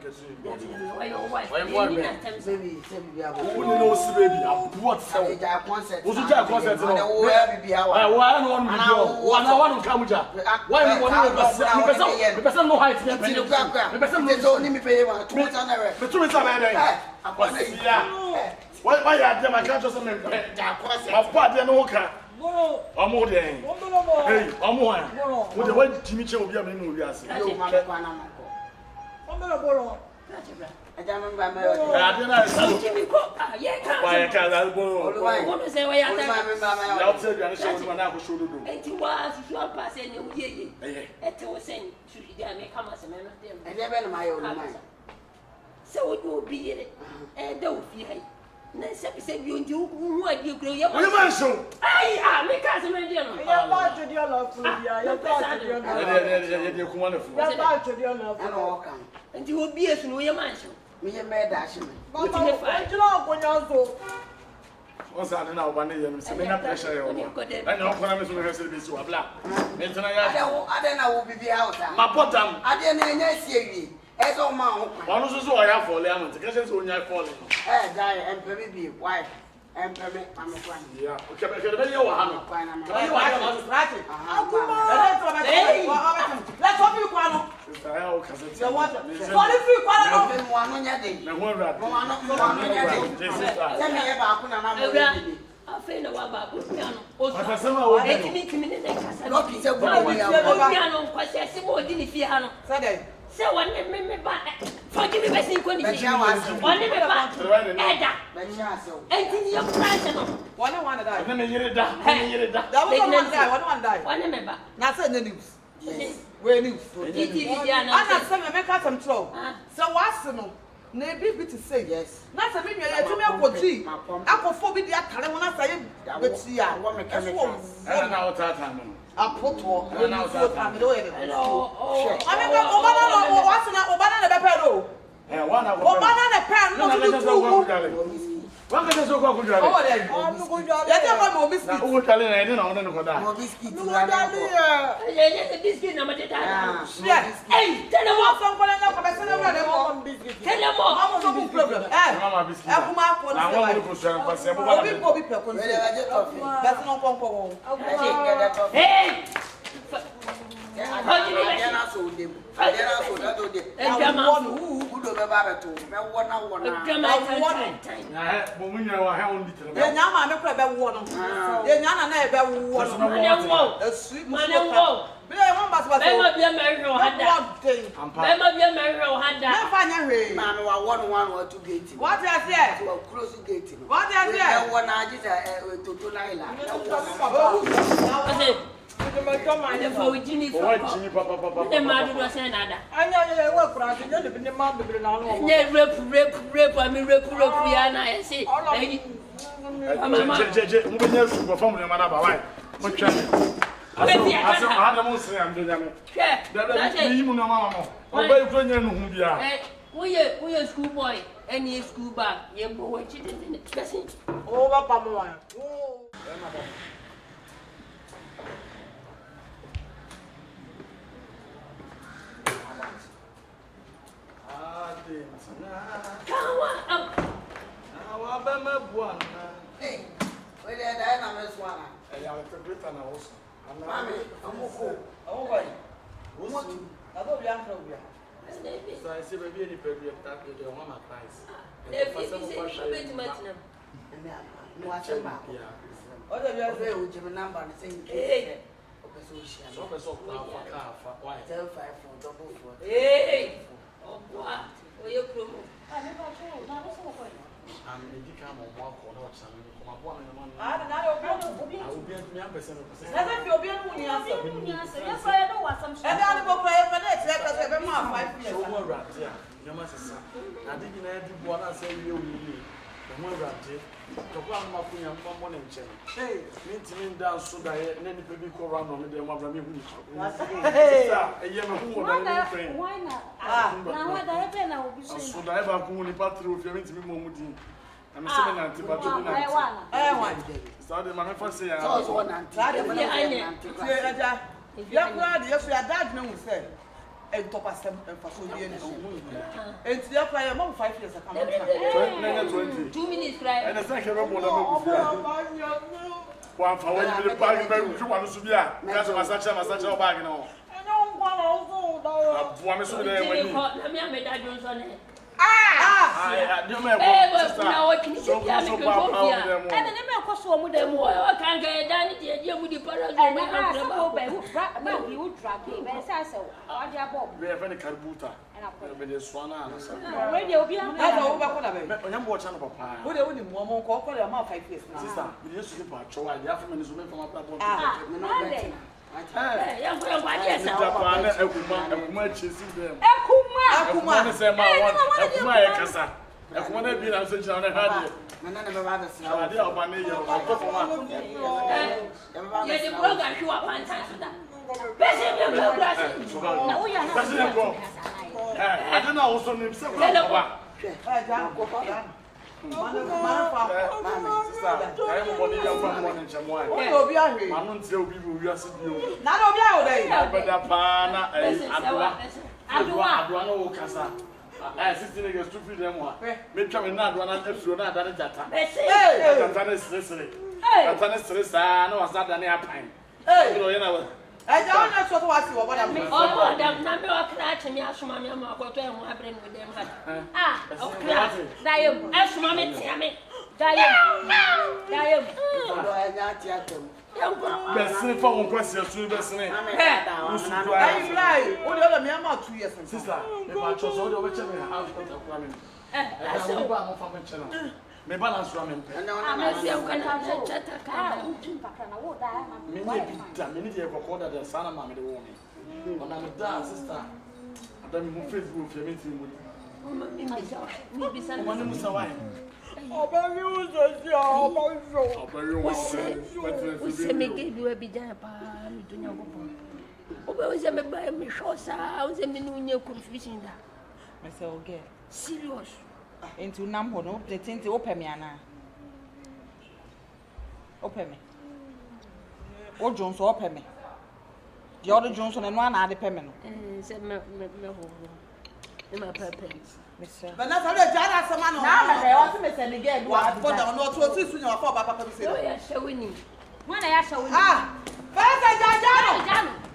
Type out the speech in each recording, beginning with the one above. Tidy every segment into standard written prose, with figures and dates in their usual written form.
Why your wife? Baby, who knows baby? What so? Who's the concert? Why no one come here? Why you want to the person no height? The person no only me pay 200. The 200. Why are them? I can't just remember. My father no car. I'm more than. Hey, I'm more. What the way Jimmy Che will be a man who has. I don't remember. I didn't why I can't go. What is it? Why I outside and show you now should do. and you was you are passing you here. It was saying, should you come as a man of them? I never my own mind. So it will be it. And don't fear. Nancy said you and you who are you grow your man so. I make us a man. You're about to deal of food. You're wonderful. And you will be as no your mansion. Me and my dashing. What's in the fight? You know, when you're so. Once I don't know one day, I'm saying, I'm pressure. I know when I'm going to be so black. I don't know who be out. My bottom, I didn't see. As all my own. One is so I have for lemon, the questions when you're falling. Die and baby, wife, and permit. I'm a friend. Yeah, okay, but you're very old. I'm fine. I'm fine. Let's hope you can. So what? What if you can? One on your day. No one rat. One on your day. Tell me about Kuna. I feel no about piano. What are some of the community? Not be so piano, because I see more than if you have. So one me back. Forgive me, I think when you one me back. Edda. And your price. One that. Let me hear it down. That was one die. One member. Not in the news. Where news? I'm not saying I make out some trouble. So what's no? Maybe to say yes. Not a minute, I told me I could see. I could forbid the attack when I say, but see, I want to come home. I put one. I mean, what's Obana the Pero? Obana the Pen, no, one can so go. Oh, that's a biscuit. Who will tell you I didn't know that? Biscuit. Biscuit number. Yes. Hey, tell them what from calling up. Tell them what. I'm no problem. Mama biscuit. I want to go to that's not one. Hey. How do you get us all them? I schoolboy, any school bag, you go watch it in the dressing. Over Pamela. Hey, where did Diana miss one? I am a great and also. I'm oh, boy. What? I don't be uncle. So I say, maybe any baby of that with your mama price. Watch him back. Other than that, we give a number and say, hey, so why? 5 for double 4. Hey, oh, what? Where you from? I'm a decam or walk or not. I will be a percent of percent. That's if you'll be a answer. Yes, I know what some and I will play for next. Let us have a month. 5 years. More rat, yeah. Your master, I didn't have to what I say you need. The more rat, the one of your common and chain. Hey, meeting down so that any baby go around on the one of me. Hey, a young woman, why not? Now, what I will be saying. So I have a community patrol if you're into me, Momudi. I'm 790, but I want. Started my first say, I was 190. Yes, we are that man who said, and top us and for so It's your cry, mom 5 years. 20. 2 minutes cry. And the second one, one for when you bag you want to be a massage bag. No, I don't want to go. One is there when you made that Johnson. I do my I don't know what you want. I'm not me. I show my mama go to him. I bring with them. Me balance ramen. Sister. Facebook, serious. Into number no, the thing to open me ana. Open me. O Jones open me. The other Johnson and one are the payment. Said my purpose. But not all the Jana Samano. Now they want to send again. What for the not to assist you for Papa say. Oh, yeah, showing. When I show ah, first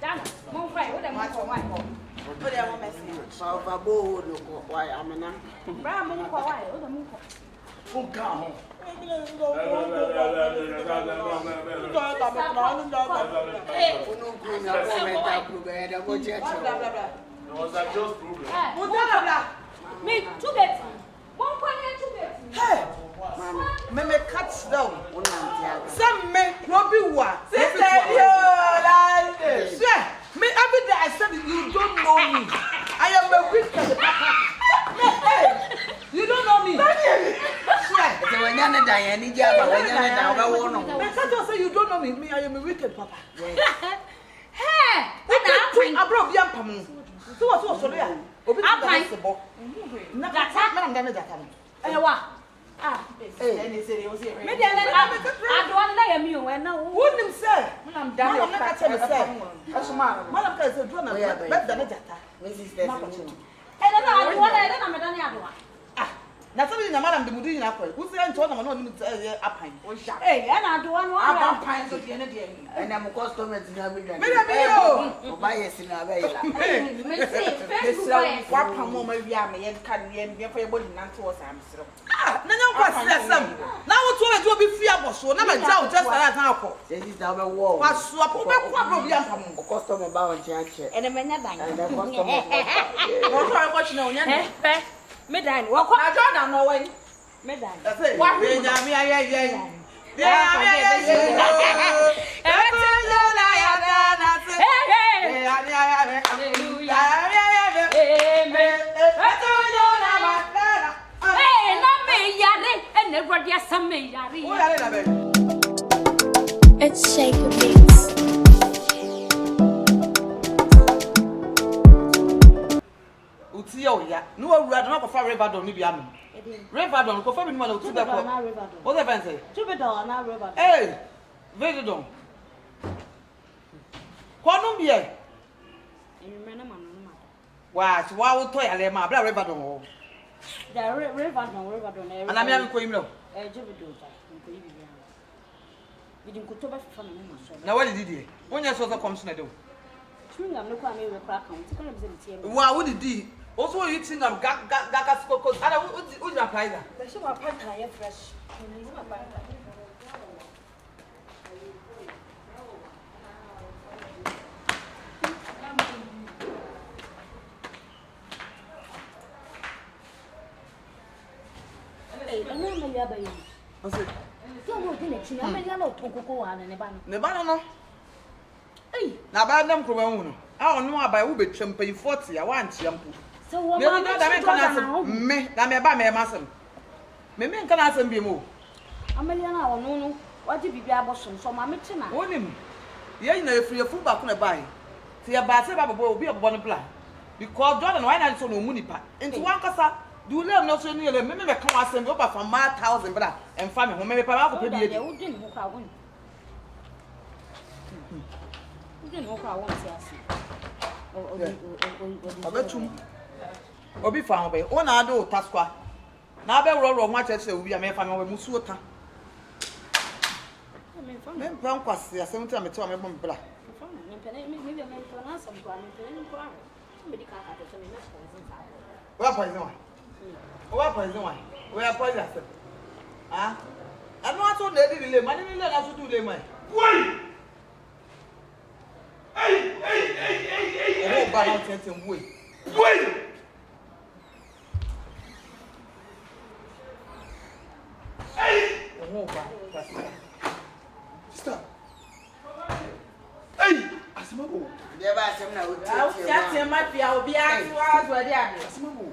Jana. Move right, what am I for my home? What am I messing? Why am I not? Brown, why? What am I? Full car. Was that just program? Me, 2 bets. 1.2 bets. Hey, me catch down. Some men no be what. Sister, me every day I said you don't know me. I am a wicked papa. Hey, you don't know me. So when you're not dying, you are when you're not dying. I can't say you don't know me. Me, I am a wicked papa. Hey, I broke young pam. So what's so there? Possible. That's I'm done that. And what? Ah, they say they was here. Maybe I don't want to let you and now wouldn't say. I'm done. I'm not telling you. That's my mother says, "Do not bet the data." Mrs. And then I don't want to let them done. Ah, that's something the madam the Mudin apple. Who's the Anton? I'm not up pine. Hey, and I don't want pines of the end. And I'm a customer to have been buy a sinner. What pound maybe I may and be for your body not towards Amsterdam. Ah, no, now what will be fearful, so never doubt just as an apple. This is our wall. What's swap over customer bound church. and a man. What I watch no, Midnight, walk on. I don't know when. Midnight. That's it. What we It's Shaker Beats. No, I read not for River don't be am. River don't go for me to the what the fancy? $2 river. Hey, very don't. Quantum beer. Why, so I will toy a lema, River don't. The river. And I'm going to him. Now, what did he? When you saw the commission, I do. Wow, what did he? Also, you think of Gagas Cocos. I would apply that. The show of Pantaya fresh. Nebano. Hey, now by them, Crown. I don't know about who be champagne 40. I want shampoo. So, what can me? That may buy me a massam. Me can ask him be more. Ameliana or no, what did you be able to so my mitchina? Own him. You know, if you're full back on a buy. See a bad will be a bonnet plan. Because Jordan, why not so no money pack? Into one casa. Do you know so nearly? Maybe come ask him over from my thousand, but and family who may be powerful. You didn't walk out. You didn't walk out once. Obi found by one ado Tasqua. Now, be roll much as we are made family with Musuta. Men found Quasi, a cemetery, I'm a member. Maybe I may pronounce some grand. What poison? What poison? Where poison? Ah, I'm not so dead in the money, I should do the money. Wait! Hey! Wait! Stop. Hey! Asimabu. Never some now. That's your mafia will be out to us where they are. Asimabu.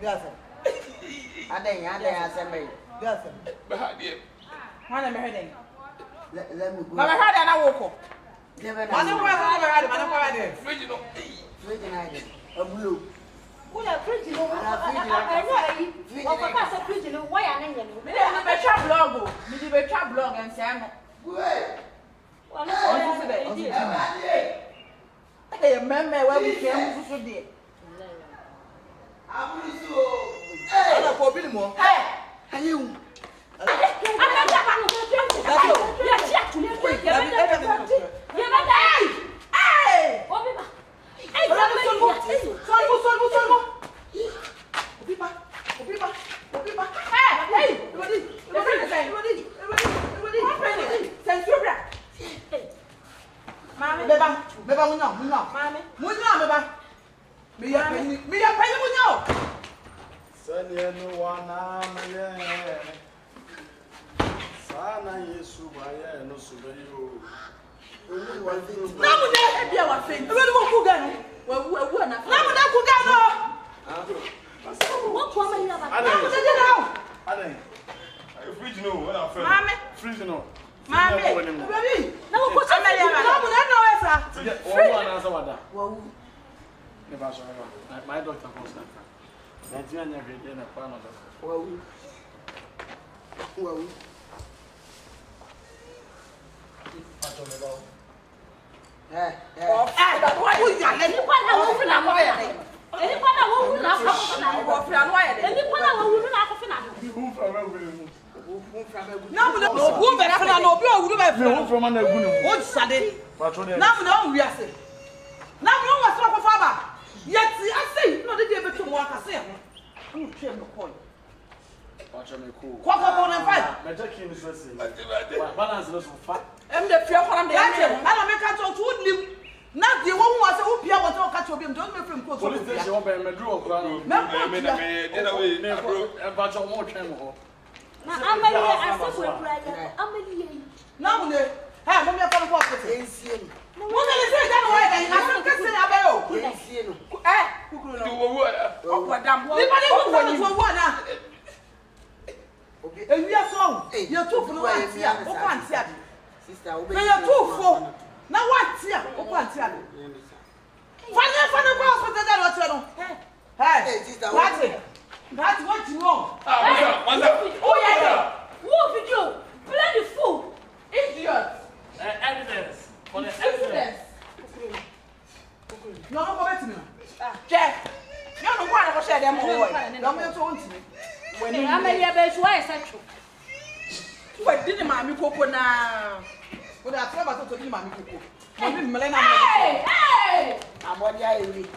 Yes, sir. I think I said, yes, sir. Behind you. One of my heading. Let me go. But I heard and I woke up. Never had Original. a blue. We are pretty low. I know. Why are you? Maybe I trap blog. Maybe I trap blog and Sam. Hey, remember where we came to today? I'm going to more. Hey, you. My doctor was not. Nigerian never did a plan of that. Well, not the one who was a Pia was all catch of him, don't make him close. Now what's here? What's here? Hey, that's what you want. Oh, yeah. What did you? Bloody fool. Idiot. Evidence. For the Evidence. No, go back to me. Jeff, you don't want to share them away. Don't you want me? When I may be a best way, essential. What did Mammy Coco now? When I tell about to Mammy Coco. Hey! I'm what I read.